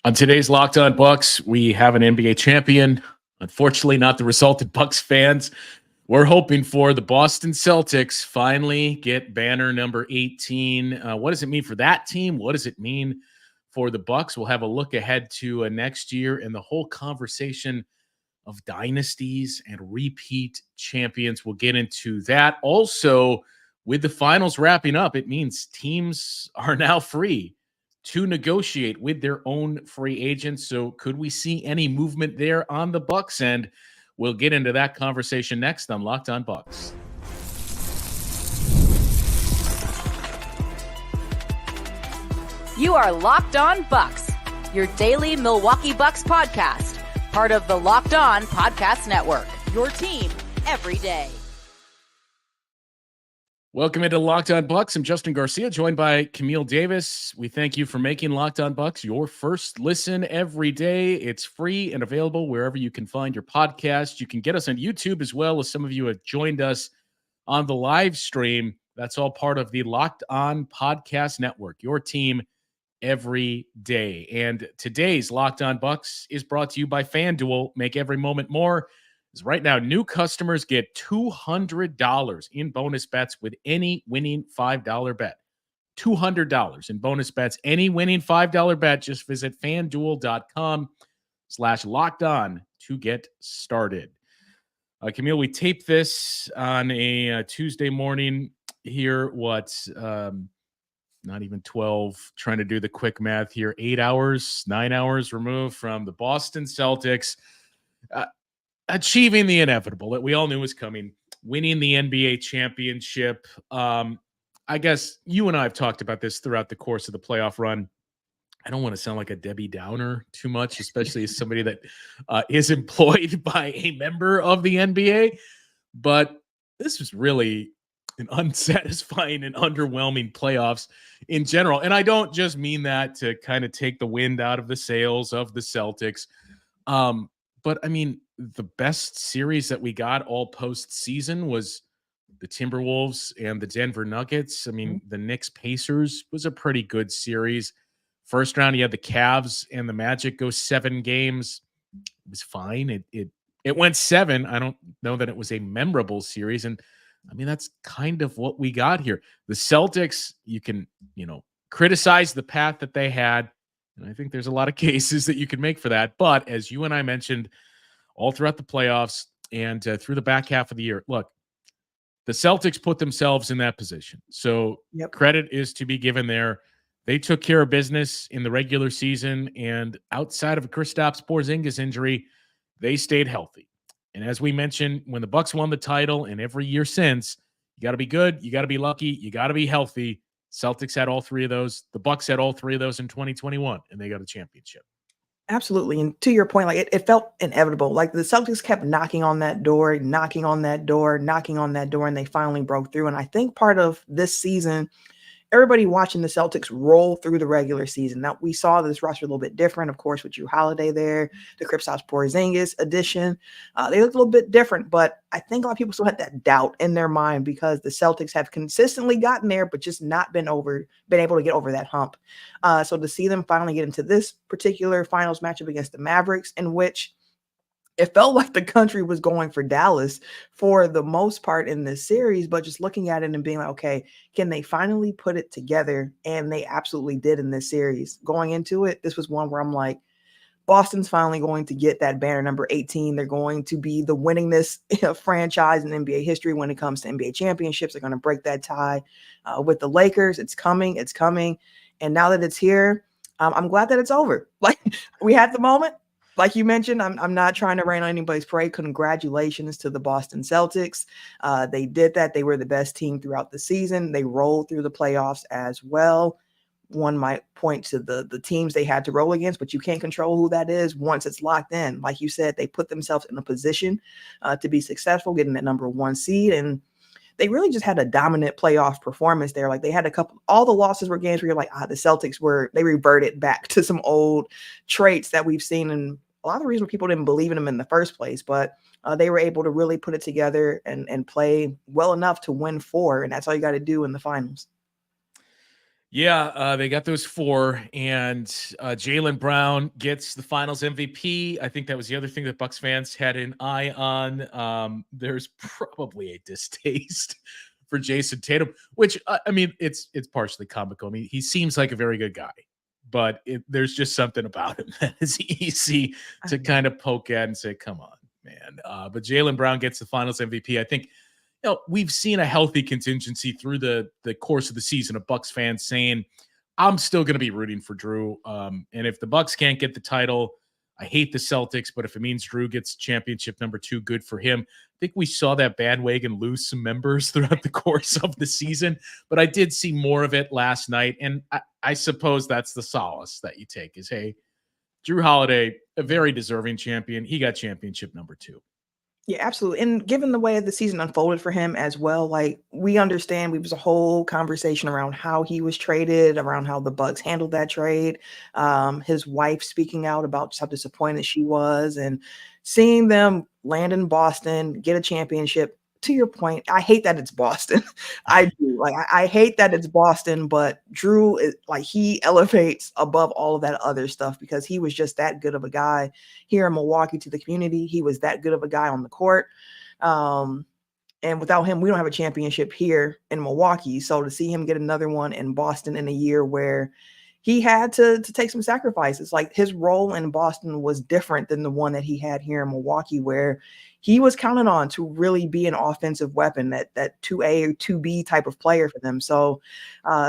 On today's Locked On Bucks, we have an NBA champion. Unfortunately, not the result that Bucks fans were hoping for. The Boston Celtics finally get banner number 18. What does it mean for that team? What does it mean for the Bucks? We'll have a look ahead to next year and the whole conversation of dynasties and repeat champions. We'll get into that. Also, with the finals wrapping up, it means teams are now free to negotiate with their own free agents. So could we see any movement there on the Bucks end? We'll get into that conversation next on Locked On Bucks. You are Locked On Bucks, your daily Milwaukee Bucks podcast, part of the Locked On Podcast Network, your team every day. Welcome into Locked On Bucks. I'm Justin Garcia, joined by Camille Davis. We thank you for making Locked On Bucks your first listen every day. It's free and available wherever you can find your podcast. You can get us on YouTube as well, as some of you have joined us on the live stream. That's all part of the Locked On Podcast Network, your team every day. And today's Locked On Bucks is brought to you by FanDuel. Make every moment more. Right now, new customers get $200 in bonus bets with any winning $5 bet. $200 in bonus bets, any winning $5 bet. Just visit FanDuel.com/lockedon to get started. Camille, we tape this on a Tuesday morning here. Not even 12, trying to do the quick math here. 9 hours removed from the Boston Celtics. Achieving the inevitable that we all knew was coming, winning the NBA championship. I guess you and I have talked about this throughout the course of the playoff run. I don't want to sound like a Debbie Downer too much, especially as somebody that is employed by a member of the NBA. But this was really an unsatisfying and underwhelming playoffs in general. And I don't just mean that to kind of take the wind out of the sails of the Celtics. But I mean, the best series that we got all postseason was the Timberwolves and the Denver Nuggets. I mean, the Knicks Pacers was a pretty good series. First round, you had the Cavs and the Magic go 7 games. It was fine. It went 7. I don't know that it was a memorable series. And I mean, that's kind of what we got here. The Celtics, you can, criticize the path that they had. And I think there's a lot of cases that you can make for that. But as you and I mentioned, all throughout the playoffs and through the back half of the year, look, the Celtics put themselves in that position. So Credit is to be given there. They took care of business in the regular season, and outside of a Kristaps Porzingis injury, they stayed healthy. And as we mentioned, when the Bucks won the title, and every year since, you got to be good, you got to be lucky, you got to be healthy. Celtics had all 3 of those. The Bucks had all 3 of those in 2021, and they got a championship. Absolutely. And to your point, like it felt inevitable. Like the Celtics kept knocking on that door, and they finally broke through. And I think part of this season, everybody watching the Celtics roll through the regular season. Now, we saw this roster a little bit different, of course, with Jrue Holiday there, the Kristaps Porzingis addition. They looked a little bit different, but I think a lot of people still had that doubt in their mind because the Celtics have consistently gotten there, but just not been able to get over that hump. So to see them finally get into this particular finals matchup against the Mavericks, in which it felt like the country was going for Dallas for the most part in this series, but just looking at it and being like, okay, can they finally put it together? And they absolutely did in this series. Going into it, this was one where I'm like, Boston's finally going to get that banner number 18. They're going to be the winningest franchise in NBA history when it comes to NBA championships. They're going to break that tie with the Lakers. It's coming. And now that it's here, I'm glad that it's over. Like, we had the moment. Like you mentioned, I'm not trying to rain on anybody's parade. Congratulations to the Boston Celtics. They did that. They were the best team throughout the season. They rolled through the playoffs as well. One might point to the teams they had to roll against, but you can't control who that is once it's locked in. Like you said, they put themselves in a position to be successful, getting that number 1 seed. And they really just had a dominant playoff performance there. Like they had all the losses were games where you're like, the Celtics they reverted back to some old traits that we've seen in a lot of the reasons people didn't believe in them in the first place, but they were able to really put it together and play well enough to win 4. And that's all you got to do in the finals. Yeah, they got those 4, and Jaylen Brown gets the Finals MVP. I think that was the other thing that Bucks fans had an eye on. There's probably a distaste for Jason Tatum, which I mean, it's partially comical. I mean, he seems like a very good guy, but there's just something about him that is easy to kind of poke at and say, "Come on, man." But Jaylen Brown gets the Finals MVP. I think we've seen a healthy contingency through the course of the season of Bucks fans saying, I'm still going to be rooting for Drew. And if the Bucks can't get the title, I hate the Celtics, but if it means Drew gets championship number 2, good for him. I think we saw that bandwagon lose some members throughout the course of the season, but I did see more of it last night. And I suppose that's the solace that you take is, hey, Drew Holiday, a very deserving champion. He got championship number 2. Yeah, absolutely. And given the way the season unfolded for him as well, like we understand there was a whole conversation around how he was traded, around how the Bucks handled that trade. His wife speaking out about just how disappointed she was and seeing them land in Boston, get a championship. To your point, I hate that it's Boston. I do. Like I hate that it's Boston, but Drew is like he elevates above all of that other stuff because he was just that good of a guy here in Milwaukee to the community. He was that good of a guy on the court. And without him, we don't have a championship here in Milwaukee. So to see him get another one in Boston in a year where he had to take some sacrifices, like his role in Boston was different than the one that he had here in Milwaukee, where he was counted on to really be an offensive weapon, that 2A or 2B type of player for them. So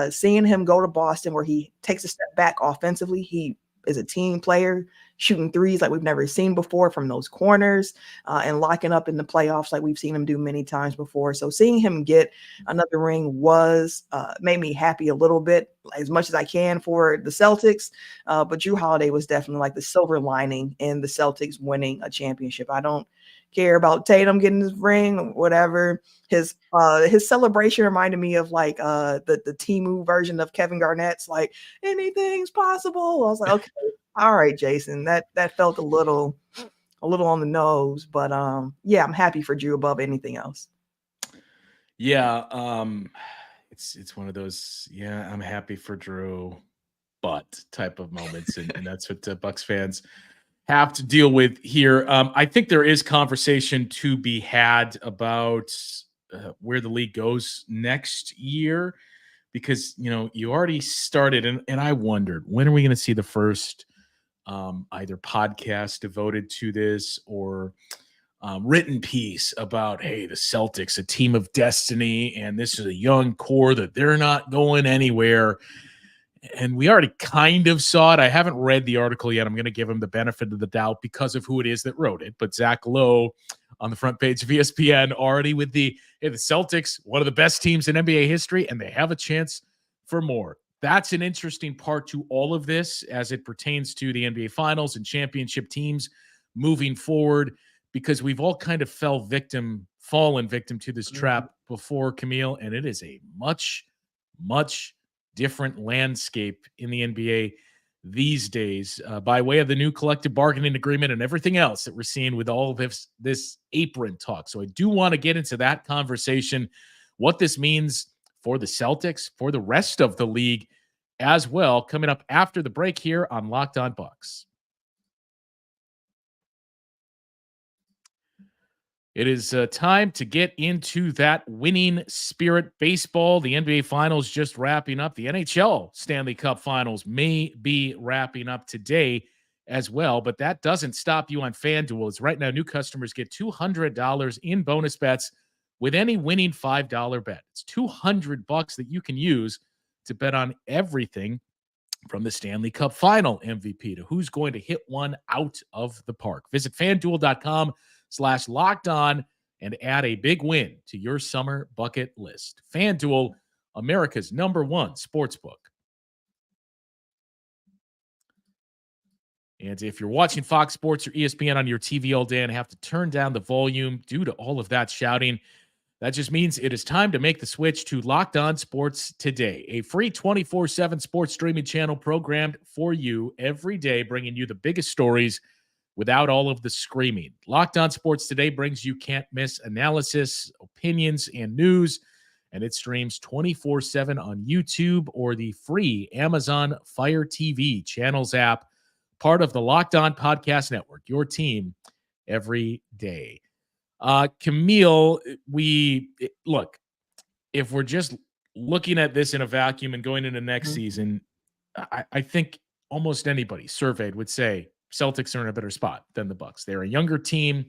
seeing him go to Boston where he takes a step back offensively, he is a team player, shooting threes like we've never seen before from those corners and locking up in the playoffs like we've seen him do many times before. So seeing him get another ring was made me happy a little bit, as much as I can for the Celtics. But Drew Holiday was definitely like the silver lining in the Celtics winning a championship. I don't care about Tatum getting his ring, whatever. His celebration reminded me of like the Temu version of Kevin Garnett's like anything's possible. I was like, okay, all right, Jason. That felt a little on the nose, but yeah, I'm happy for Drew above anything else. Yeah, it's one of those, yeah, I'm happy for Drew, but type of moments, and that's what Bucks fans have to deal with here. I think there is conversation to be had about where the league goes next year, because you already started, and I wondered, when are we going to see the first either podcast devoted to this or written piece about, hey, the Celtics, a team of destiny, and this is a young core that they're not going anywhere. And we already kind of saw it. I haven't read the article yet. I'm going to give him the benefit of the doubt because of who it is that wrote it. But Zach Lowe on the front page of ESPN already with the Celtics, one of the best teams in NBA history, and they have a chance for more. That's an interesting part to all of this as it pertains to the NBA Finals and championship teams moving forward, because we've all kind of fallen victim to this trap before, Camille, and it is a much, much different landscape in the NBA these days by way of the new collective bargaining agreement and everything else that we're seeing with all of this apron talk. So I do want to get into that conversation, what this means for the Celtics, for the rest of the league as well, coming up after the break here on Locked On Bucks. It is time to get into that winning spirit baseball. The NBA Finals just wrapping up. The NHL Stanley Cup Finals may be wrapping up today as well, but that doesn't stop you on FanDuel. As right now, new customers get $200 in bonus bets with any winning $5 bet. It's $200 that you can use to bet on everything from the Stanley Cup Final MVP to who's going to hit one out of the park. Visit FanDuel.com/locked on and add a big win to your summer bucket list. FanDuel, America's #1 sportsbook. And if you're watching Fox Sports or ESPN on your TV all day and have to turn down the volume due to all of that shouting, that just means it is time to make the switch to Locked On Sports Today, a free 24/7 sports streaming channel programmed for you every day, bringing you the biggest stories without all of the screaming. Locked On Sports Today brings you can't-miss analysis, opinions, and news. and it streams 24/7 on YouTube or the free Amazon Fire TV channels app, part of the Locked On Podcast Network, your team every day. Camille, look, if we're just looking at this in a vacuum and going into next season, I think almost anybody surveyed would say Celtics are in a better spot than the Bucks. They're a younger team.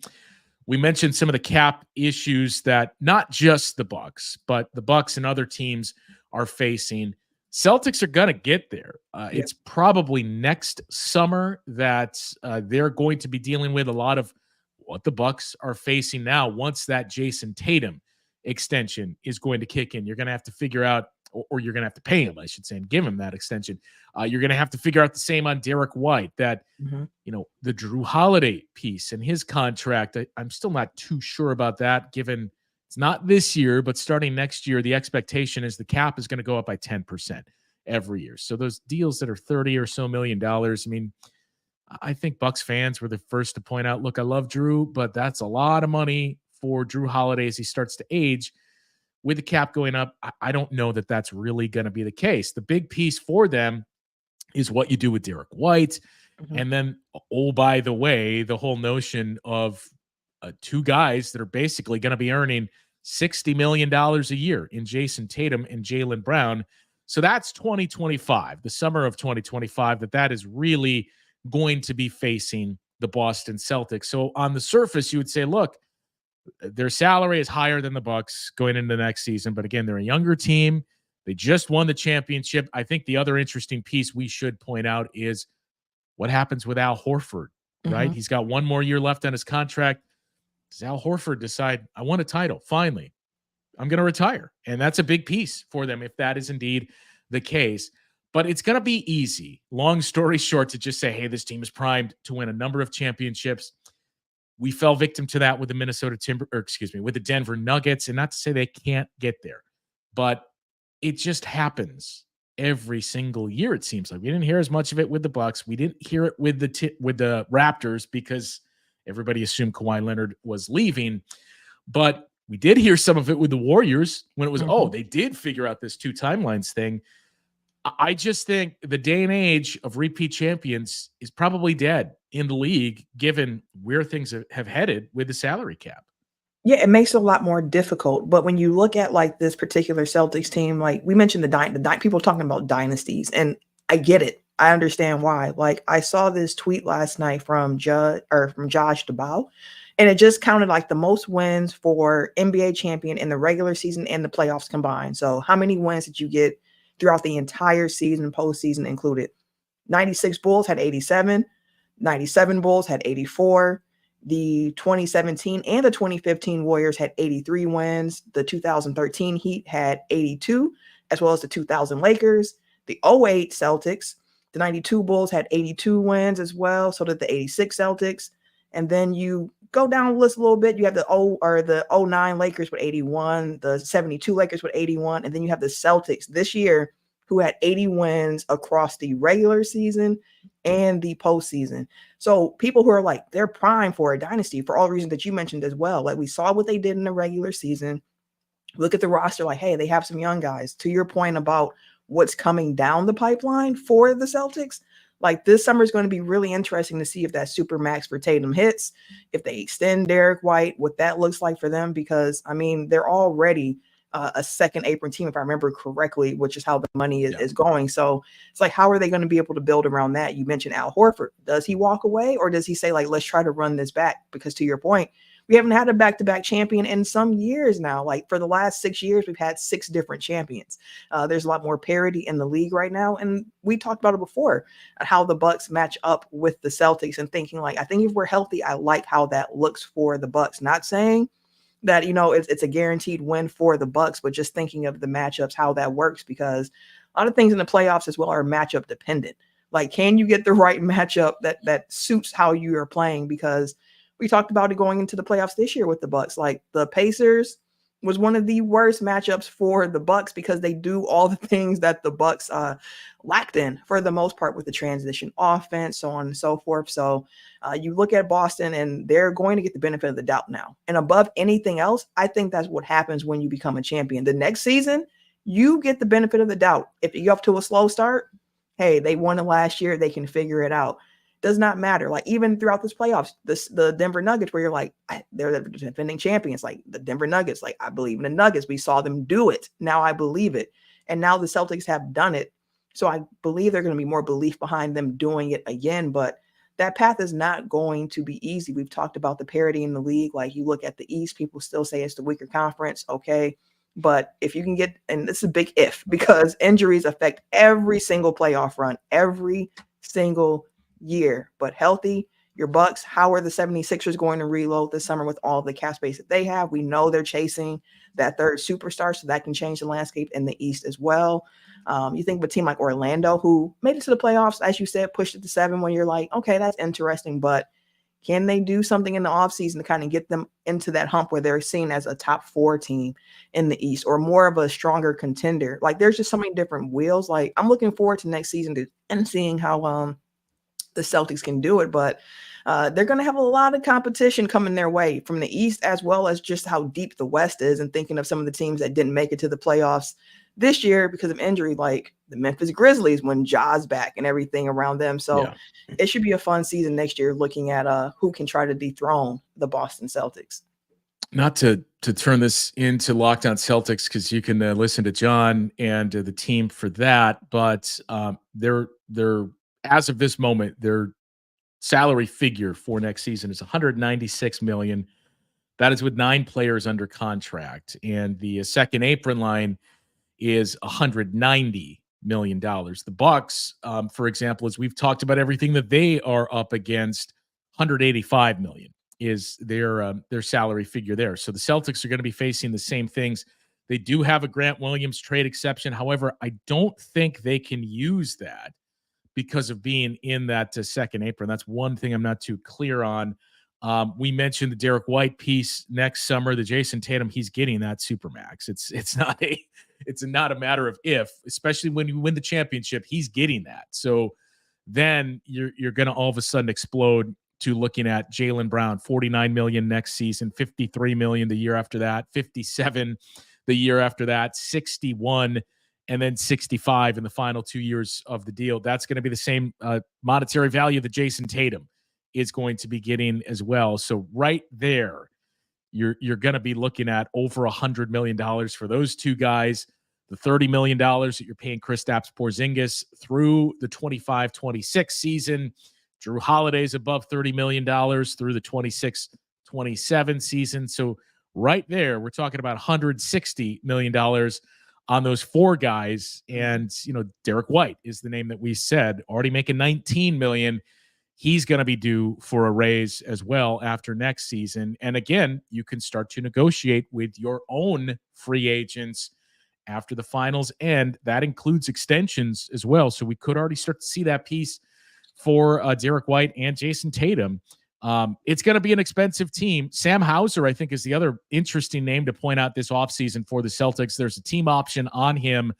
We mentioned some of the cap issues that not just the Bucks, but the Bucks and other teams are facing. Celtics are going to get there. It's probably next summer that they're going to be dealing with a lot of what the Bucks are facing now. Once that Jason Tatum extension is going to kick in, you're going to have to figure out, or you're going to have to pay him, I should say, and give him that extension. You're going to have to figure out the same on Derek White, that, the Drew Holiday piece and his contract. I'm still not too sure about that, given it's not this year, but starting next year, the expectation is the cap is going to go up by 10% every year. So those deals that are $30 or so million, I mean, I think Bucks fans were the first to point out, look, I love Drew, but that's a lot of money for Drew Holiday as he starts to age. With the cap going up, I don't know that that's really going to be the case. The big piece for them is what you do with Derek White. And then, oh, by the way, the whole notion of two guys that are basically going to be earning $60 million a year in Jason Tatum and Jaylen Brown. So that's 2025, the summer of 2025, that is really going to be facing the Boston Celtics. So on the surface, you would say, look, their salary is higher than the Bucks going into the next season. But again, they're a younger team. They just won the championship. I think the other interesting piece we should point out is what happens with Al Horford, right? He's got one more year left on his contract. Does Al Horford decide, I won a title, finally, I'm going to retire? And that's a big piece for them if that is indeed the case. But it's going to be easy, long story short, to just say, hey, this team is primed to win a number of championships. We fell victim to that with the with the Denver Nuggets. And not to say they can't get there, but it just happens every single year. It seems like we didn't hear as much of it with the Bucks. We didn't hear it with the Raptors because everybody assumed Kawhi Leonard was leaving. But we did hear some of it with the Warriors when it was, they did figure out this two timelines thing. I just think the day and age of repeat champions is probably dead in the league, given where things have headed with the salary cap. Yeah, it makes it a lot more difficult. But when you look at like this particular Celtics team, like we mentioned the people talking about dynasties, and I get it. I understand why. Like I saw this tweet last night from Josh DeBow, and it just counted like the most wins for NBA champion in the regular season and the playoffs combined. So how many wins did you get throughout the entire season, postseason included? 96 Bulls had 87, 97 Bulls had 84. The 2017 and the 2015 Warriors had 83 wins. The 2013 Heat had 82, as well as the 2000 Lakers. The 08 Celtics, the 92 Bulls had 82 wins as well. So did the 86 Celtics. And then you go down the list a little bit. You have the 09 Lakers with 81, the 72 Lakers with 81. And then you have the Celtics this year who had 80 wins across the regular season and the postseason. So people who are like, they're primed for a dynasty for all the reasons that you mentioned as well. Like we saw what they did in the regular season. Look at the roster like, hey, they have some young guys. To your point about what's coming down the pipeline for the Celtics, like this summer is going to be really interesting to see if that super max for Tatum hits, if they extend Derek White, what that looks like for them, because I mean, they're already a second apron team, if I remember correctly, which is how the money is going. So it's like, how are they going to be able to build around that? You mentioned Al Horford. Does he walk away, or does he say like, let's try to run this back? Because to your point, we haven't had a back-to-back champion in some years now. Like for the last 6 years, we've had 6 different champions. There's a lot more parity in the league right now. And we talked about it before, how the Bucks match up with the Celtics, and thinking like, I think if we're healthy, I like how that looks for the Bucks. Not saying that, it's a guaranteed win for the Bucks, but just thinking of the matchups, how that works, because a lot of things in the playoffs as well are matchup dependent. Like, can you get the right matchup that suits how you are playing? Because we talked about it going into the playoffs this year with the Bucks. Like the Pacers, was one of the worst matchups for the Bucks because they do all the things that the Bucks lacked in for the most part with the transition offense, so on and so forth. So you look at Boston and they're going to get the benefit of the doubt now. And above anything else, I think that's what happens when you become a champion. The next season, you get the benefit of the doubt. If you get off to a slow start, hey, they won it last year. They can figure it out. Does not matter. Like even throughout this playoffs, the Denver Nuggets, where you're like, they're the defending champions, like the Denver Nuggets. Like I believe in the Nuggets. We saw them do it. Now I believe it. And now the Celtics have done it. So I believe there's going to be more belief behind them doing it again. But that path is not going to be easy. We've talked about the parity in the league. Like you look at the East, people still say it's the weaker conference. Okay. But if you can get, and this is a big if, because injuries affect every single playoff run, every single year. But healthy, your Bucks, how are the 76ers going to reload this summer with all of the cap space that they have? We know they're chasing that third superstar, so that can change the landscape in the East as well. You think of a team like Orlando, who made it to the playoffs, as you said, pushed it to 7, when you're like, okay, that's interesting, but can they do something in the offseason to kind of get them into that hump where they're seen as a top 4 team in the East or more of a stronger contender? Like there's just so many different wheels. Like I'm looking forward to next season and seeing how the Celtics can do it, but they're going to have a lot of competition coming their way from the East, as well as just how deep the West is, and thinking of some of the teams that didn't make it to the playoffs this year because of injury, like the Memphis Grizzlies when Ja's back and everything around them. So it should be a fun season next year looking at who can try to dethrone the Boston Celtics. Not to turn this into Lockdown Celtics, because you can listen to John and the team for that, but they're as of this moment, their salary figure for next season is $196 million. That is with 9 players under contract, and the second apron line is $190 million. The Bucks, for example, as we've talked about everything that they are up against, $185 million is their salary figure there. So the Celtics are going to be facing the same things. They do have a Grant Williams trade exception. However, I don't think they can use that because of being in that second apron. That's one thing I'm not too clear on. We mentioned the Derek White piece next summer. The Jason Tatum, he's getting that supermax. It's not a matter of if, especially when you win the championship, he's getting that. So then you're going to all of a sudden explode to looking at Jaylen Brown, $49 million next season, $53 million the year after that, $57 the year after that, $61, and then $65 in the final 2 years of the deal. That's going to be the same monetary value that Jason Tatum is going to be getting as well. So right there, you're going to be looking at over $100 million for those two guys. The $30 million that you're paying Kristaps Porzingis through the 25-26 season. Drew Holiday's above $30 million through the 26-27 season. So right there, we're talking about $160 million on those 4 guys. And, Derek White is the name that we said, already making $19 million. He's going to be due for a raise as well after next season. And again, you can start to negotiate with your own free agents after the finals end. That includes extensions as well. So we could already start to see that piece for Derek White and Jason Tatum. It's going to be an expensive team. Sam Hauser, I think, is the other interesting name to point out this offseason for the Celtics. There's a team option on him.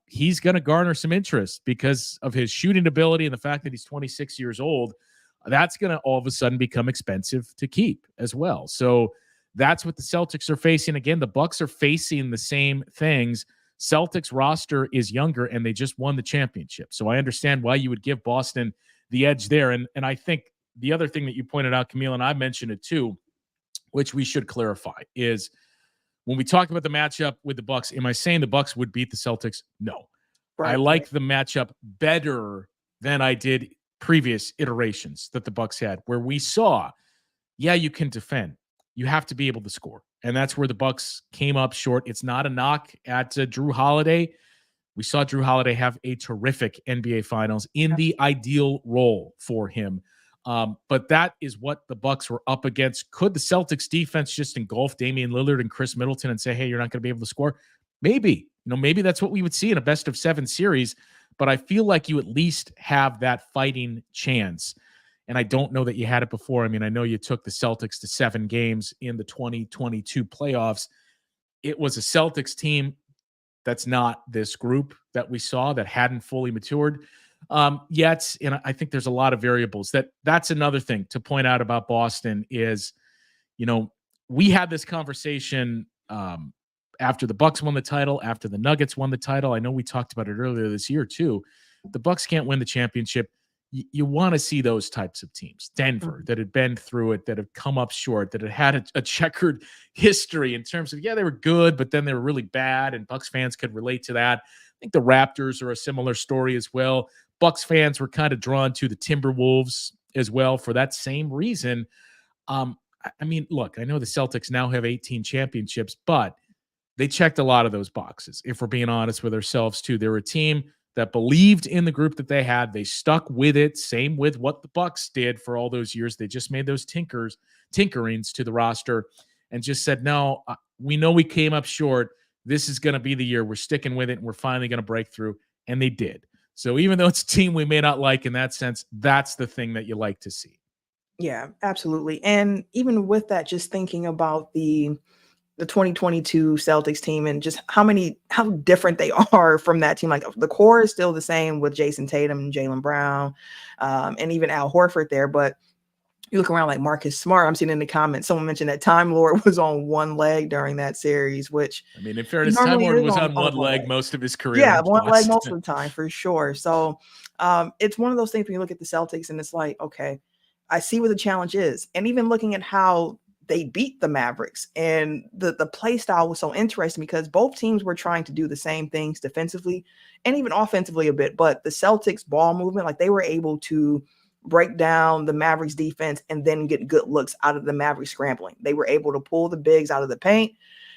He's going to garner some interest because of his shooting ability and the fact that he's 26 years old. That's going to all of a sudden become expensive to keep as well. So that's what the Celtics are facing. Again, the Bucks are facing the same things. Celtics roster is younger, and they just won the championship. So I understand why you would give Boston the edge there. And I think the other thing that you pointed out, Camille, and I mentioned it too, which we should clarify, is when we talk about the matchup with the Bucks, am I saying the Bucks would beat the Celtics? No. Right, I like the matchup better than I did previous iterations that the Bucks had, where we saw, you can defend. You have to be able to score. And that's where the Bucks came up short. It's not a knock at Drew Holiday. We saw Drew Holiday have a terrific NBA Finals in the ideal role for him. But that is what the Bucks were up against. Could the Celtics defense just engulf Damian Lillard and Chris Middleton and say, hey, you're not going to be able to score? Maybe. Maybe that's what we would see in a best-of-7 series. But I feel like you at least have that fighting chance. And I don't know that you had it before. I mean, I know you took the Celtics to 7 games in the 2022 playoffs. it was a Celtics team that's not this group that we saw that hadn't fully matured yet. And I think there's a lot of variables. That's another thing to point out about Boston is, we had this conversation after the Bucks won the title, after the Nuggets won the title. I know we talked about it earlier this year too. The Bucks can't win the championship. You want to see those types of teams. Denver, that had been through it, that have come up short, that had a checkered history in terms of, they were good, but then they were really bad, and Bucks fans could relate to that. I think the Raptors are a similar story as well. Bucks fans were kind of drawn to the Timberwolves as well for that same reason. I mean, look, I know the Celtics now have 18 championships, but they checked a lot of those boxes. If we're being honest with ourselves too, they were a team that believed in the group that they had. They stuck with it. Same with what the Bucks did for all those years. They just made those tinkerings to the roster and just said, no, we know we came up short. This is going to be the year. We're sticking with it, and we're finally going to break through. And they did. So even though it's a team we may not like in that sense, that's the thing that you like to see. Yeah, absolutely. And even with that, just thinking about the 2022 Celtics team and just how different they are from that team. Like the core is still the same with Jason Tatum and Jaylen Brown, and even Al Horford there. But you look around like Marcus Smart. I'm seeing in the comments, someone mentioned that Time Lord was on one leg during that series, which, I mean, in fairness, Time Lord was on one leg most of his career. Yeah, one leg most of the time for sure. So it's one of those things when you look at the Celtics and it's like, okay, I see what the challenge is. And even looking at how they beat the Mavericks, and the play style was so interesting because both teams were trying to do the same things defensively and even offensively a bit. But the Celtics ball movement, like they were able to break down the Mavericks defense and then get good looks out of the Mavericks scrambling. They were able to pull the bigs out of the paint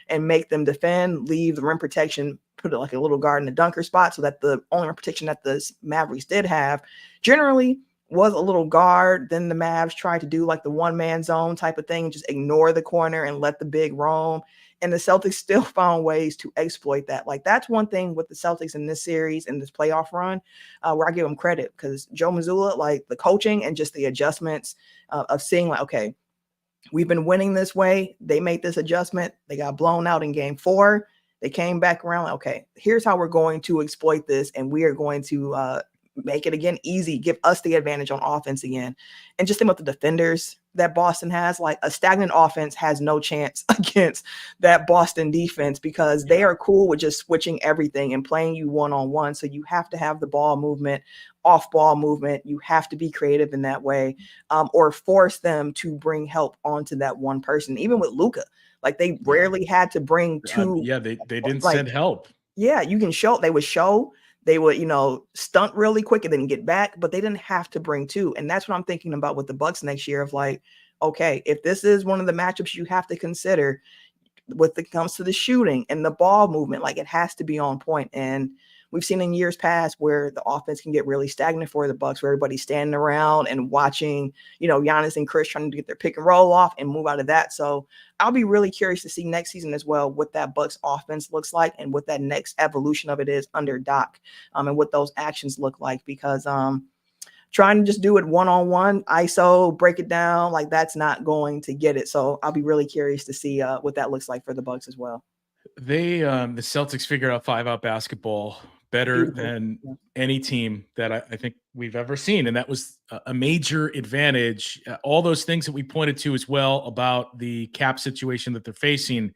and make them defend, leave the rim protection, put it like a little guard in the dunker spot so that the only rim protection that the Mavericks did have generally was a little guard. Then the Mavs tried to do like the one-man zone type of thing, just ignore the corner and let the big roam. And the Celtics still found ways to exploit that. Like that's one thing with the Celtics in this series and this playoff run where I give them credit because Joe Mazzulla, like the coaching and just the adjustments of seeing like, okay, we've been winning this way. They made this adjustment. They got blown out in game 4. They came back around. Like, okay, here's how we're going to exploit this. And we are going to make it again easy, give us the advantage on offense again. And just think about the defenders that Boston has. Like a stagnant offense has no chance against that Boston defense because they are cool with just switching everything and playing you one-on-one. So you have to have the ball movement, off ball movement. You have to be creative in that way, or force them to bring help onto that one person. Even with Luka, like they rarely had to bring two. They didn't send help. Yeah, you can show. They would, stunt really quick and then get back, but they didn't have to bring two. And that's what I'm thinking about with the Bucks next year of like, okay, if this is one of the matchups you have to consider when it comes to the shooting and the ball movement, like it has to be on point. And we've seen in years past where the offense can get really stagnant for the Bucks, where everybody's standing around and watching, Giannis and Chris trying to get their pick and roll off and move out of that. So I'll be really curious to see next season as well what that Bucks offense looks like and what that next evolution of it is under Doc, and what those actions look like, because trying to just do it one-on-one, ISO, break it down, like that's not going to get it. So I'll be really curious to see what that looks like for the Bucks as well. The Celtics figured out 5-out basketball better than any team that I think we've ever seen. And that was a major advantage. All those things that we pointed to as well about the cap situation that they're facing.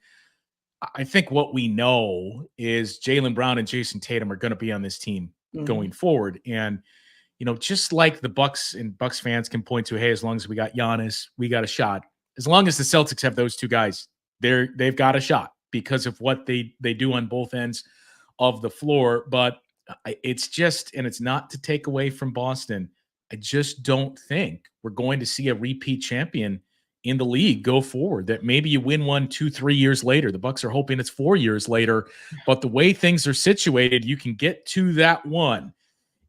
I think what we know is Jaylen Brown and Jason Tatum are going to be on this team going forward. And, just like the Bucks and Bucks fans can point to, hey, as long as we got Giannis, we got a shot. As long as the Celtics have those two guys, they've got a shot because of what they do on both ends of the floor. But it's just, and it's not to take away from Boston, I just don't think we're going to see a repeat champion in the league go forward, that maybe you win 1, 2, 3 years later. The Bucks are hoping it's 4 years later, but the way things are situated, you can get to that one.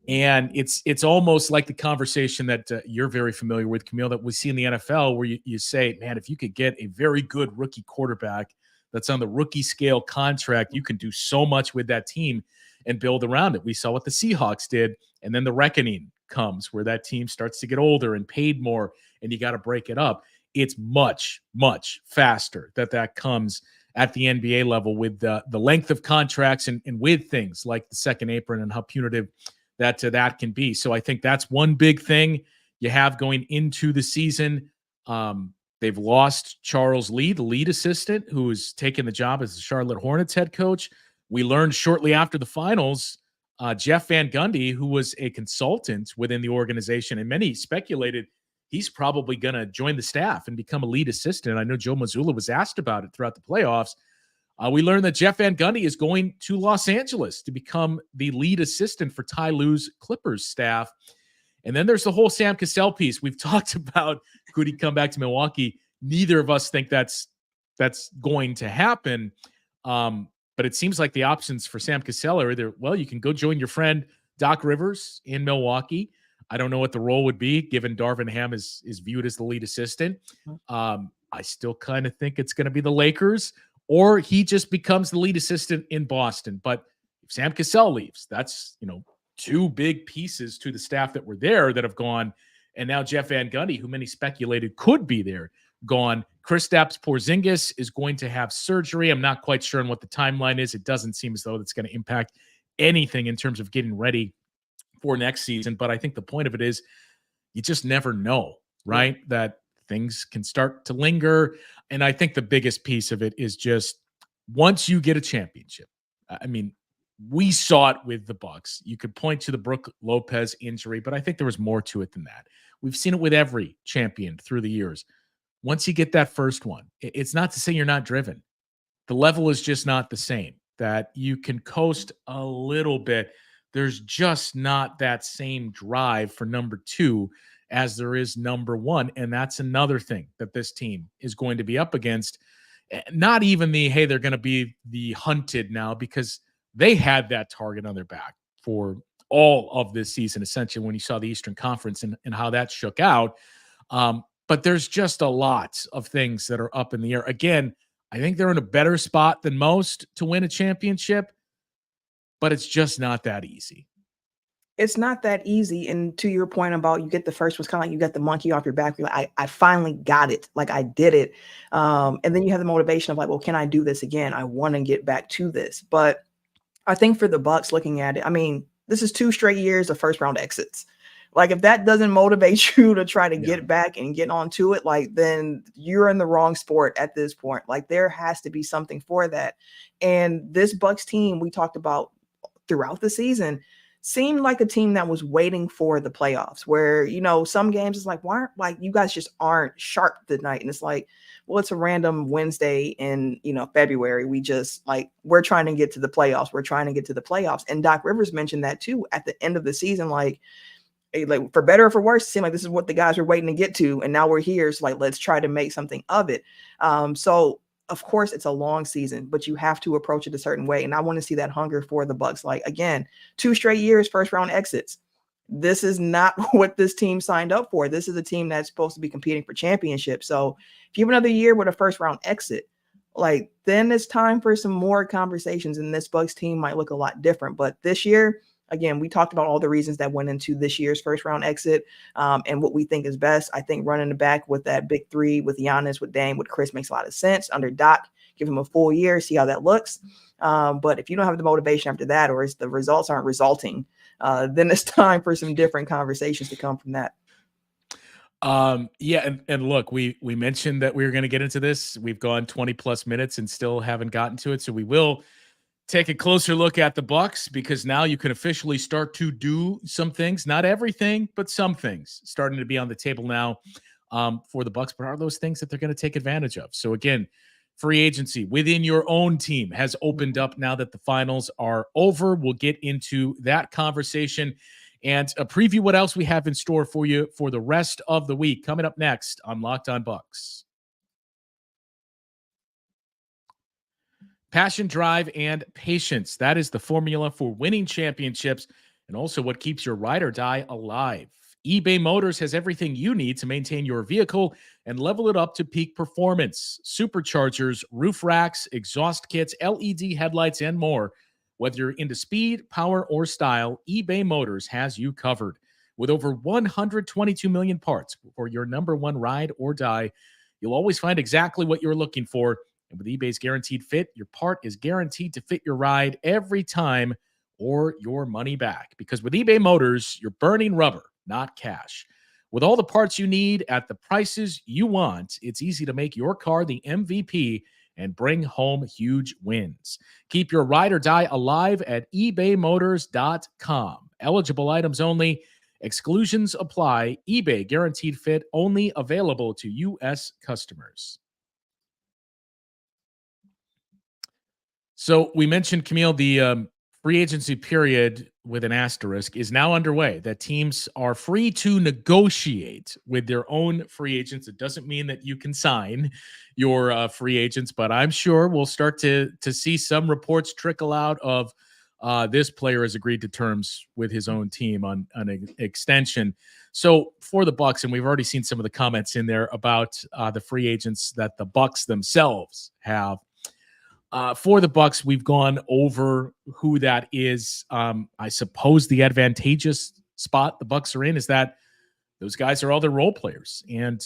And it's almost like the conversation that you're very familiar with, Camille, that we see in the NFL where you say, man, if you could get a very good rookie quarterback that's on the rookie scale contract, you can do so much with that team and build around it. We saw what the Seahawks did, and then the reckoning comes where that team starts to get older and paid more, and you got to break it up. It's much, much faster that comes at the NBA level with the length of contracts and with things like the second apron and how punitive that can be. So I think that's one big thing you have going into the season. They've lost Charles Lee, the lead assistant, who has taken the job as the Charlotte Hornets head coach. We learned shortly after the finals, Jeff Van Gundy, who was a consultant within the organization, and many speculated he's probably going to join the staff and become a lead assistant. I know Joe Mazzulla was asked about it throughout the playoffs. We learned that Jeff Van Gundy is going to Los Angeles to become the lead assistant for Ty Lue's Clippers staff. And then there's the whole Sam Cassell piece. We've talked about could he come back to Milwaukee. Neither of us think that's going to happen. But it seems like the options for Sam Cassell are either, well, you can go join your friend Doc Rivers in Milwaukee. I don't know what the role would be, given Darvin Ham is viewed as the lead assistant. I still kind of think it's going to be the Lakers, or he just becomes the lead assistant in Boston. But if Sam Cassell leaves, that's, two big pieces to the staff that were there that have gone. And now Jeff Van Gundy, who many speculated could be there, gone. Kristaps Porzingis is going to have surgery. I'm not quite sure on what the timeline is. It doesn't seem as though that's going to impact anything in terms of getting ready for next season. But I think the point of it is you just never know, right? That things can start to linger. And I think the biggest piece of it is just once you get a championship, I mean, we saw it with the Bucks. You could point to the Brook Lopez injury, but I think there was more to it than that. We've seen it with every champion through the years. Once you get that first one, it's not to say you're not driven. The level is just not the same, that you can coast a little bit. There's just not that same drive for number two as there is number one. And that's another thing that this team is going to be up against. Not even hey, they're going to be the hunted now, because they had that target on their back for all of this season, essentially, when you saw the Eastern Conference and how that shook out. But there's just a lot of things that are up in the air. Again, I think they're in a better spot than most to win a championship, but it's just not that easy. It's not that easy. And to your point about you get the first one's kind of like you got the monkey off your back. You're like, I finally got it. Like I did it. And then you have the motivation of like, well, can I do this again? I want to get back to this. But I think for the Bucks looking at it, I mean, this is 2 straight years of first round exits. Like if that doesn't motivate you to try to get back and get onto it, like then you're in the wrong sport at this point. Like there has to be something for that. And this Bucks team we talked about throughout the season seemed like a team that was waiting for the playoffs where, some games it's like, why aren't like you guys just aren't sharp tonight? And it's like, well, it's a random Wednesday in, February. We just like, we're trying to get to the playoffs. We're trying to get to the playoffs. And Doc Rivers mentioned that too, at the end of the season, like for better or for worse, it seemed like this is what the guys were waiting to get to. And now we're here. So like, let's try to make something of it. So of course it's a long season, but you have to approach it a certain way. And I want to see that hunger for the Bucks. Like again, 2 straight years, first round exits. This is not what this team signed up for. This is a team that's supposed to be competing for championships. So if you have another year with a first round exit, like then it's time for some more conversations and this Bucks team might look a lot different. But this year, again, we talked about all the reasons that went into this year's first round exit and what we think is best. I think running the back with that big 3 with Giannis, with Dame, with Chris makes a lot of sense. Under Doc, give him a full year, see how that looks. But if you don't have the motivation after that, or if the results aren't resulting, then it's time for some different conversations to come from that. And look, we mentioned that we were going to get into this. We've gone 20 plus minutes and still haven't gotten to it. So we will take a closer look at the Bucks, because now you can officially start to do some things, not everything, but some things starting to be on the table now for the Bucks. But are those things that they're going to take advantage of? So again, free agency within your own team has opened up now that the finals are over. We'll get into that conversation and preview what else we have in store for you for the rest of the week. Coming up next on Locked On Bucks. Passion, drive, and patience. That is the formula for winning championships and also what keeps your ride or die alive. eBay Motors has everything you need to maintain your vehicle and level it up to peak performance. Superchargers, roof racks, exhaust kits, LED headlights, and more. Whether you're into speed, power, or style, eBay Motors has you covered. With over 122 million parts for your number one ride or die, you'll always find exactly what you're looking for. And with eBay's Guaranteed Fit, your part is guaranteed to fit your ride every time or your money back. Because with eBay Motors, you're burning rubber, not cash. With all the parts you need at the prices you want, it's easy to make your car the MVP and bring home huge wins. Keep your ride or die alive at ebaymotors.com. Eligible items only. Exclusions apply. eBay Guaranteed Fit only available to U.S. customers. So we mentioned, Camille, the free agency period with an asterisk is now underway, that teams are free to negotiate with their own free agents. It doesn't mean that you can sign your free agents, but I'm sure we'll start to see some reports trickle out of this player has agreed to terms with his own team on an extension. So for the Bucks, and we've already seen some of the comments in there about the free agents that the Bucks themselves have. For the Bucks, we've gone over who that is. I suppose the advantageous spot the Bucks are in is that those guys are all their role players and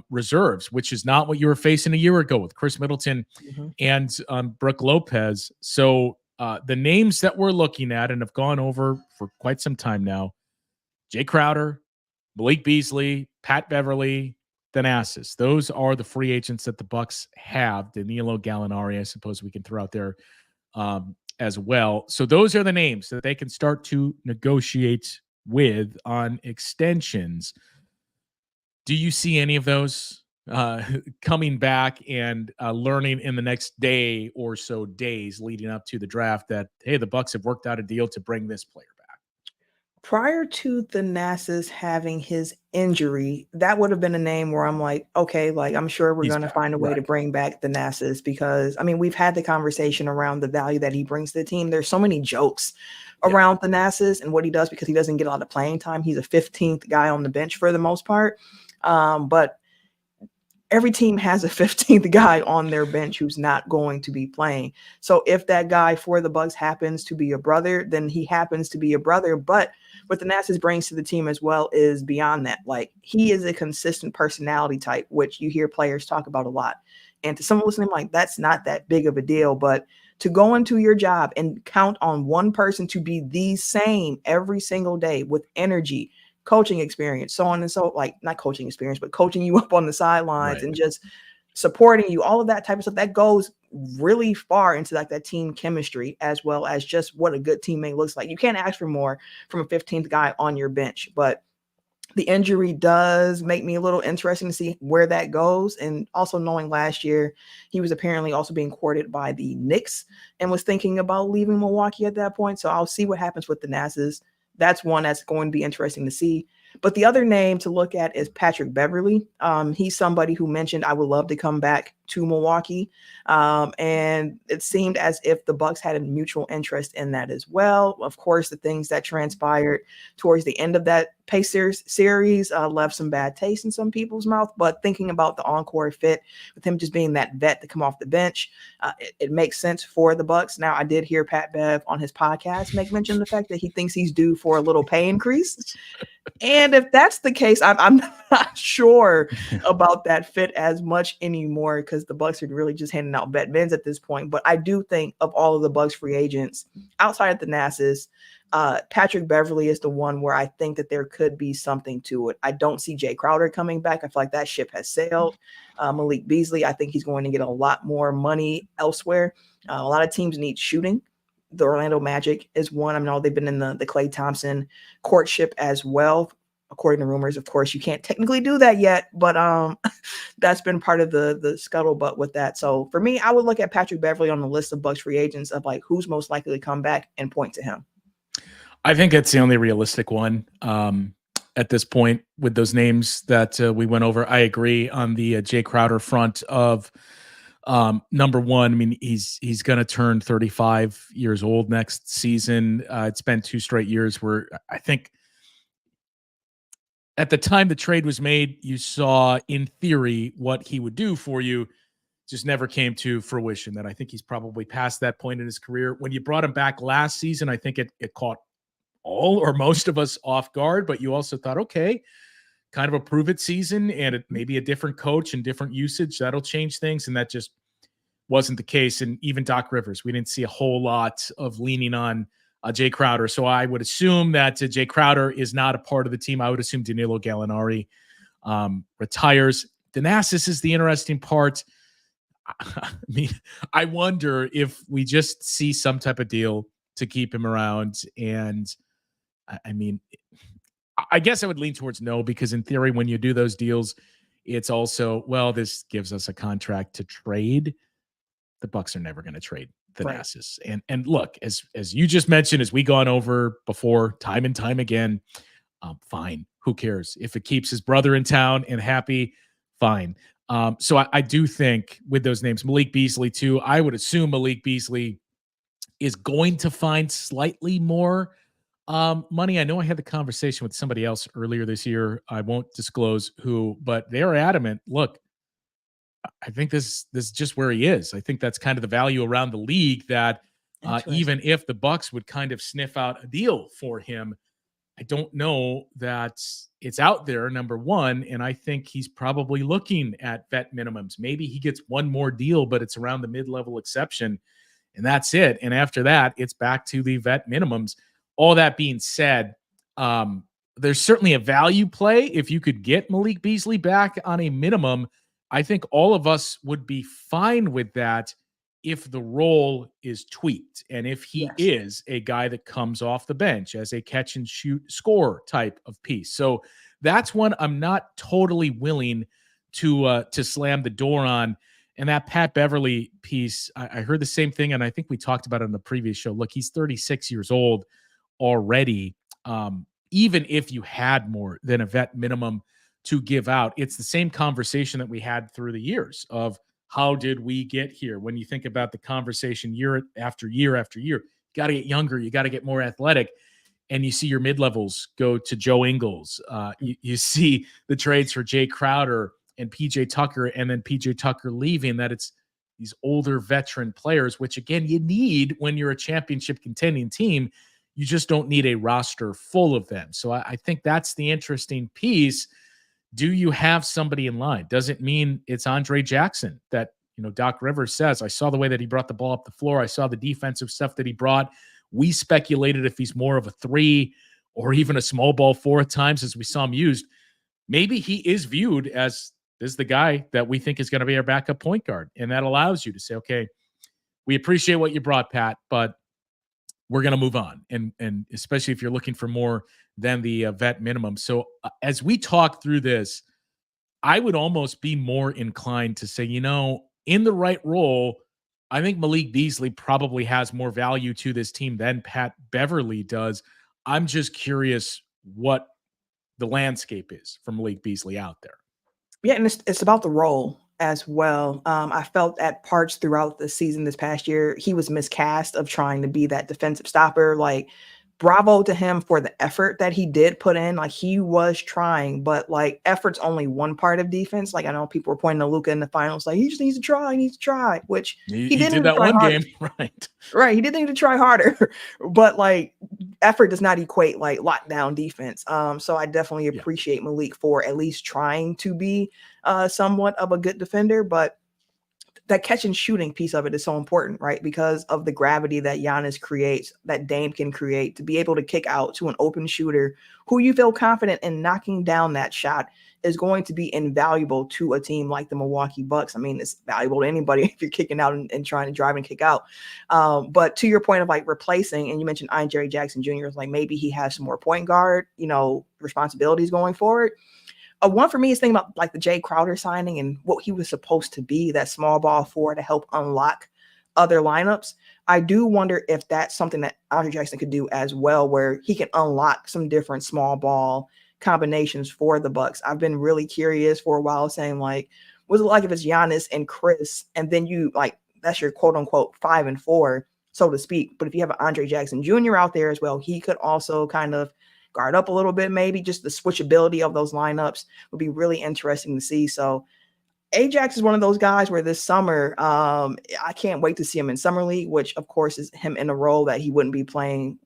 reserves, which is not what you were facing a year ago with Chris Middleton and Brook Lopez. So the names that we're looking at and have gone over for quite some time now: Jay Crowder, Malik Beasley, Pat Beverly, Thanasis. Those are the free agents that the Bucks have. Danilo Gallinari, I suppose we can throw out there as well. So those are the names that they can start to negotiate with on extensions. Do you see any of those coming back and learning in the next day or so days leading up to the draft that, hey, the Bucks have worked out a deal to bring this player back? Prior to Thanasis having his injury, that would have been a name where I'm like, okay, like I'm sure we're going to find a way to bring back Thanasis, because I mean, we've had the conversation around the value that he brings to the team. There's so many jokes around Thanasis and what he does because he doesn't get a lot of playing time. He's a 15th guy on the bench for the most part. But every team has a 15th guy on their bench who's not going to be playing. So if that guy for the Bucks happens to be a brother, then he happens to be a brother. But what Thanasis brings to the team as well is beyond that. Like, he is a consistent personality type, which you hear players talk about a lot. And to someone listening, like, that's not that big of a deal. But to go into your job and count on one person to be the same every single day with energy, coaching experience, so on and so, like, not coaching experience, but coaching you up on the sidelines and just supporting you, all of that type of stuff, that goes really far into like that team chemistry, as well as just what a good teammate looks like. You can't ask for more from a 15th guy on your bench. But the injury does make me a little interesting to see where that goes. And also knowing last year, he was apparently also being courted by the Knicks and was thinking about leaving Milwaukee at that point. So I'll see what happens with the Thanasis. That's one that's going to be interesting to see. But the other name to look at is Patrick Beverly. He's somebody who mentioned, I would love to come back to Milwaukee. And it seemed as if the Bucks had a mutual interest in that as well. Of course, the things that transpired towards the end of that Pacers series left some bad taste in some people's mouth. But thinking about the encore fit with him just being that vet to come off the bench, it makes sense for the Bucks. Now, I did hear Pat Bev on his podcast make mention of the fact that he thinks he's due for a little pay increase. And if that's the case, I'm not sure about that fit as much anymore, because the Bucks are really just handing out vet mins at this point. But I do think of all of the Bucks free agents outside of the Thanasis, Patrick Beverly is the one where I think that there could be something to it. I don't see Jay Crowder coming back. I feel like that ship has sailed. Malik Beasley, I think he's going to get a lot more money elsewhere. A lot of teams need shooting. The Orlando Magic is one. I know they've been in the Klay Thompson courtship as well, according to rumors. Of course, you can't technically do that yet, but that's been part of the scuttlebutt with that. So for me, I would look at Patrick Beverly on the list of Bucks free agents of like who's most likely to come back and point to him. I think it's the only realistic one at this point with those names that we went over. I agree on the Jay Crowder front of number one. I mean, he's going to turn 35 years old next season. It's been 2 straight years where I think at the time the trade was made, you saw in theory what he would do for you, just never came to fruition. That I think he's probably past that point in his career. When you brought him back last season, I think it caught all or most of us off guard, but you also thought, okay, kind of a prove it season, and it maybe a different coach and different usage that'll change things. And that just wasn't the case. And even Doc Rivers, we didn't see a whole lot of leaning on Jay Crowder. So I would assume that Jay Crowder is not a part of the team. I would assume Danilo Gallinari retires. Dynastis is the interesting part. I mean, I wonder if we just see some type of deal to keep him around. And I mean, I guess I would lean towards no, because in theory, when you do those deals, it's also, well, this gives us a contract to trade. The Bucks are never going to trade Thanasis. Right. And look, as you just mentioned, as we gone over before, time and time again, fine. Who cares? If it keeps his brother in town and happy, fine. So I do think with those names, Malik Beasley too, I would assume Malik Beasley is going to find slightly more money. I know I had the conversation with somebody else earlier this year. I won't disclose who, but they're adamant. Look, I think this is just where he is. I think that's kind of the value around the league, that even if the Bucks would kind of sniff out a deal for him, I don't know that it's out there, number one. And I think he's probably looking at vet minimums. Maybe he gets one more deal, but it's around the mid-level exception, and that's it. And after that, it's back to the vet minimums. All that being said, there's certainly a value play if you could get Malik Beasley back on a minimum. I think all of us would be fine with that if the role is tweaked, and if he is a guy that comes off the bench as a catch and shoot scorer type of piece. So that's one I'm not totally willing to slam the door on. And that Pat Beverly piece, I heard the same thing, and I think we talked about it on the previous show. Look, he's 36 years old already. Even if you had more than a vet minimum to give out, it's the same conversation that we had through the years of how did we get here? When you think about the conversation year after year after year, you got to get younger, you got to get more athletic, and you see your mid-levels go to Joe Ingles. You see the trades for Jay Crowder and PJ Tucker, and then PJ Tucker leaving, that it's these older veteran players, which again, you need when you're a championship contending team. You just don't need a roster full of them. So I think that's the interesting piece. Do you have somebody in line? Doesn't mean it's Andre Jackson that, Doc Rivers says, I saw the way that he brought the ball up the floor. I saw the defensive stuff that he brought. We speculated if he's more of a 3 or even a small ball 4 at times as we saw him used. Maybe he is viewed as this is the guy that we think is going to be our backup point guard. And that allows you to say, okay, we appreciate what you brought, Pat, but we're going to move on. And especially if you're looking for more than the vet minimum. So as we talk through this, I would almost be more inclined to say, in the right role, I think Malik Beasley probably has more value to this team than Pat Beverly does. I'm just curious what the landscape is for Malik Beasley out there. Yeah, and it's about the role as well. I felt at parts throughout the season this past year, he was miscast of trying to be that defensive stopper. Like, bravo to him for the effort that he did put in. Like, he was trying, but like, effort's only one part of defense. Like, I know people were pointing to Luka in the finals, like, he just needs to try, which he did that one game. Right. He did need to try harder, but like, effort does not equate like lockdown defense. So I definitely appreciate Malik for at least trying to be somewhat of a good defender, but that catch and shooting piece of it is so important, right? Because of the gravity that Giannis creates, that Dame can create, to be able to kick out to an open shooter who you feel confident in knocking down that shot is going to be invaluable to a team like the Milwaukee Bucks. I mean, it's valuable to anybody if you're kicking out and trying to drive and kick out. But to your point of like replacing, and you mentioned Andre Jackson Jr., like maybe he has some more point guard, responsibilities going forward. One for me is thinking about like the Jay Crowder signing and what he was supposed to be, that small ball 4 to help unlock other lineups. I do wonder if that's something that Andre Jackson could do as well, where he can unlock some different small ball combinations for the Bucks. I've been really curious for a while, saying like, what's it like if it's Giannis and Chris, and then you like, that's your quote unquote 5 and 4, so to speak. But if you have an Andre Jackson Jr. out there as well, he could also kind of guard up a little bit, maybe. Just the switchability of those lineups would be really interesting to see. So Ajax is one of those guys where this summer, I can't wait to see him in Summer League, which of course is him in a role that he wouldn't be playing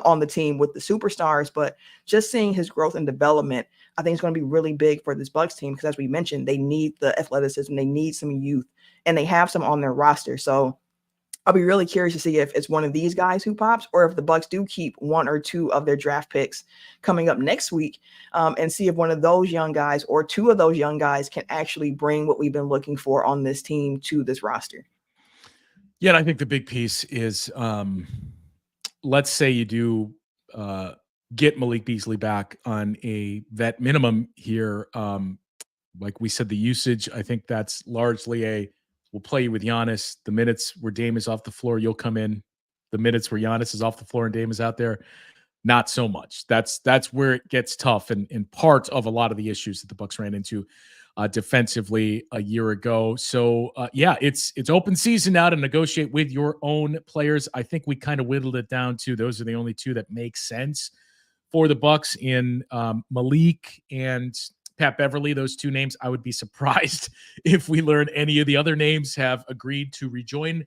on the team with the superstars, but just seeing his growth and development, I think it's going to be really big for this Bucks team, because as we mentioned, they need the athleticism, they need some youth, and they have some on their roster. So I'll be really curious to see if it's one of these guys who pops, or if the Bucks do keep one or two of their draft picks coming up next week, and see if one of those young guys or two of those young guys can actually bring what we've been looking for on this team to this roster. Yeah, and I think the big piece is, let's say you do get Malik Beasley back on a vet minimum here. Like we said, the usage, I think that's largely we'll play you with Giannis. The minutes where Dame is off the floor, you'll come in. The minutes where Giannis is off the floor and Dame is out there, not so much. That's where it gets tough, and part of a lot of the issues that the Bucks ran into defensively a year ago. So yeah, it's open season now to negotiate with your own players. I think we kind of whittled it down to those are the only two that make sense for the Bucks in Malik and Pat Beverly. Those two names, I would be surprised if we learn any of the other names have agreed to rejoin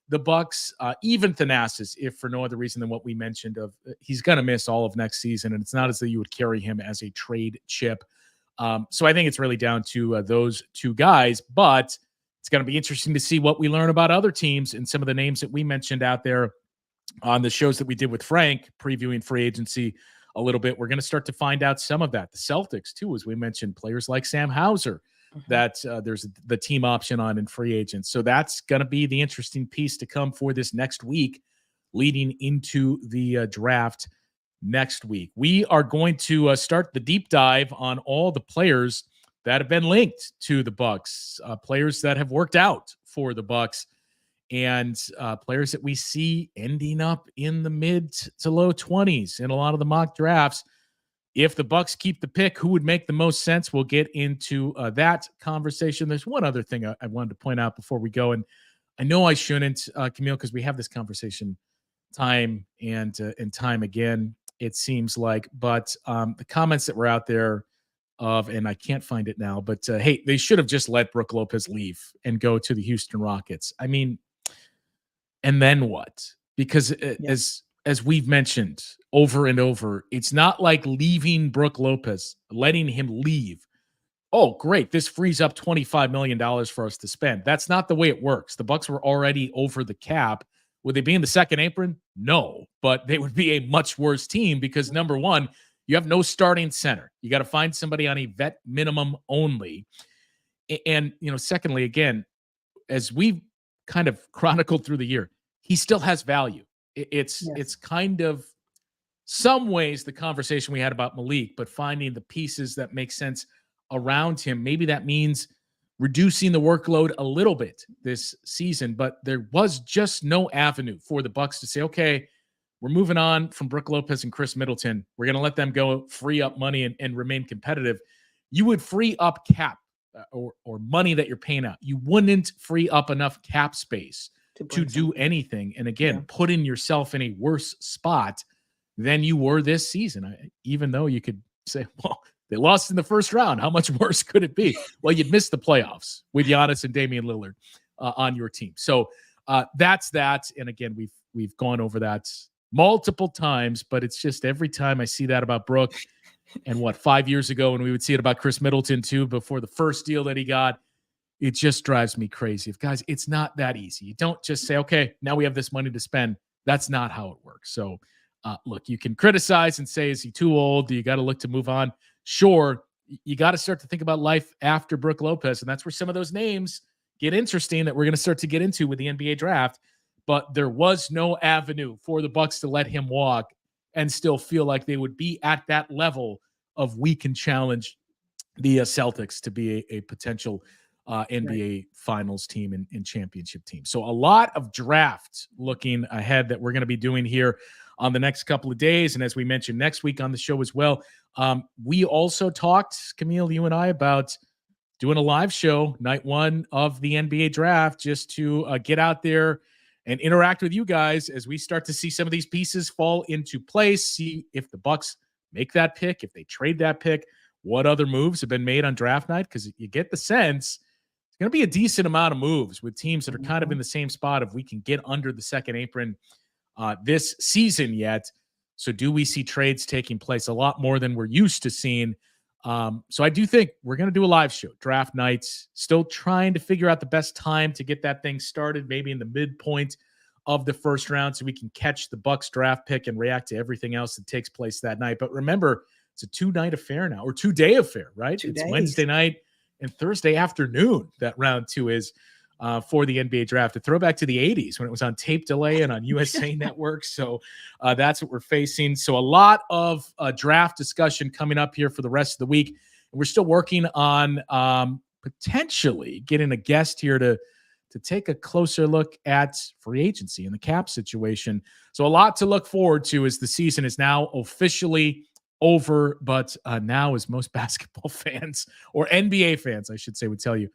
the Bucks. Even Thanasis, if for no other reason than what we mentioned of he's going to miss all of next season, and it's not as though you would carry him as a trade chip. So I think it's really down to those two guys, but it's going to be interesting to see what we learn about other teams and some of the names that we mentioned out there on the shows that we did with Frank, previewing free agency a little bit. We're going to start to find out some of that. The Celtics, too, as we mentioned, players like Sam Hauser, that there's the team option on in free agents. So that's going to be the interesting piece to come for this next week, leading into the draft next week. We are going to start the deep dive on all the players that have been linked to the Bucks, players that have worked out for the Bucks, and players that we see ending up in the mid to low 20s in a lot of the mock drafts. If the Bucks keep the pick, who would make the most sense? We'll get into that conversation. There's one other thing I wanted to point out before we go, and I know I shouldn't, Camille, because we have this conversation time and time again, it seems like, but the comments that were out there and I can't find it now, but hey, they should have just let Brook Lopez leave and go to the Houston Rockets. I mean, and then what? Because as we've mentioned over and over, it's not like leaving Brook Lopez, letting him leave. Oh, great. This frees up $25 million for us to spend. That's not the way it works. The Bucks were already over the cap. Would they be in the second apron? No, but they would be a much worse team because, number one, you have no starting center. You got to find somebody on a vet minimum only. And, secondly, again, as we've kind of chronicled through the year, he still has value. It's kind of some ways the conversation we had about Malik, but finding the pieces that make sense around him. Maybe that means reducing the workload a little bit this season, but there was just no avenue for the Bucks to say, okay, we're moving on from Brook Lopez and Chris Middleton. We're going to let them go, free up money and remain competitive. You would free up cap or money that you're paying out. You wouldn't free up enough cap space to do anything. And again, putting yourself in a worse spot than you were this season. Even though you could say, well, they lost in the first round. How much worse could it be? Well, you'd miss the playoffs with Giannis and Damian Lillard on your team. So that's that. And again, we've gone over that multiple times, but it's just every time I see that about Brook and 5 years ago, and we would see it about Chris Middleton too, before the first deal that he got, it just drives me crazy. Guys, it's not that easy. You don't just say, okay, now we have this money to spend. That's not how it works. So look, you can criticize and say, is he too old? Do you got to look to move on? Sure, you got to start to think about life after Brook Lopez, and that's where some of those names get interesting that we're going to start to get into with the NBA draft. But there was no avenue for the Bucks to let him walk and still feel like they would be at that level of we can challenge the Celtics to be a potential NBA Finals team and championship team. So a lot of draft looking ahead that we're going to be doing here on the next couple of days. And as we mentioned next week on the show as well, we also talked, Camille, you and I, about doing a live show night one of the NBA draft just to get out there and interact with you guys as we start to see some of these pieces fall into place, see if the Bucks make that pick, if they trade that pick, what other moves have been made on draft night, because you get the sense it's going to be a decent amount of moves with teams that are kind of in the same spot if we can get under the second apron this season yet. So do we see trades taking place? A lot more than we're used to seeing. So I do think we're going to do a live show, draft nights, still trying to figure out the best time to get that thing started, maybe in the midpoint of the first round, so we can catch the Bucks draft pick and react to everything else that takes place that night. But remember, it's a 2-night affair now, or 2-day affair, right? 2 It's days. Wednesday night and Thursday afternoon that round 2 is for the NBA draft. A throwback to the 80s when it was on tape delay and on USA Network. So that's what we're facing. So a lot of draft discussion coming up here for the rest of the week. And we're still working on potentially getting a guest here to take a closer look at free agency and the cap situation. So a lot to look forward to as the season is now officially over. But now, as most basketball fans, or NBA fans, I should say, would tell you,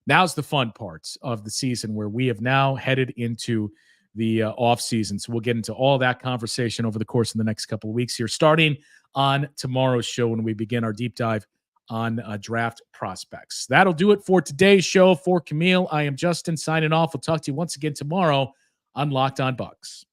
now's the fun parts of the season, where we have now headed into the offseason. So we'll get into all that conversation over the course of the next couple of weeks here, starting on tomorrow's show when we begin our deep dive on draft prospects. That'll do it for today's show. For Camille, I am Justin signing off. We'll talk to you once again tomorrow on Locked On Bucks.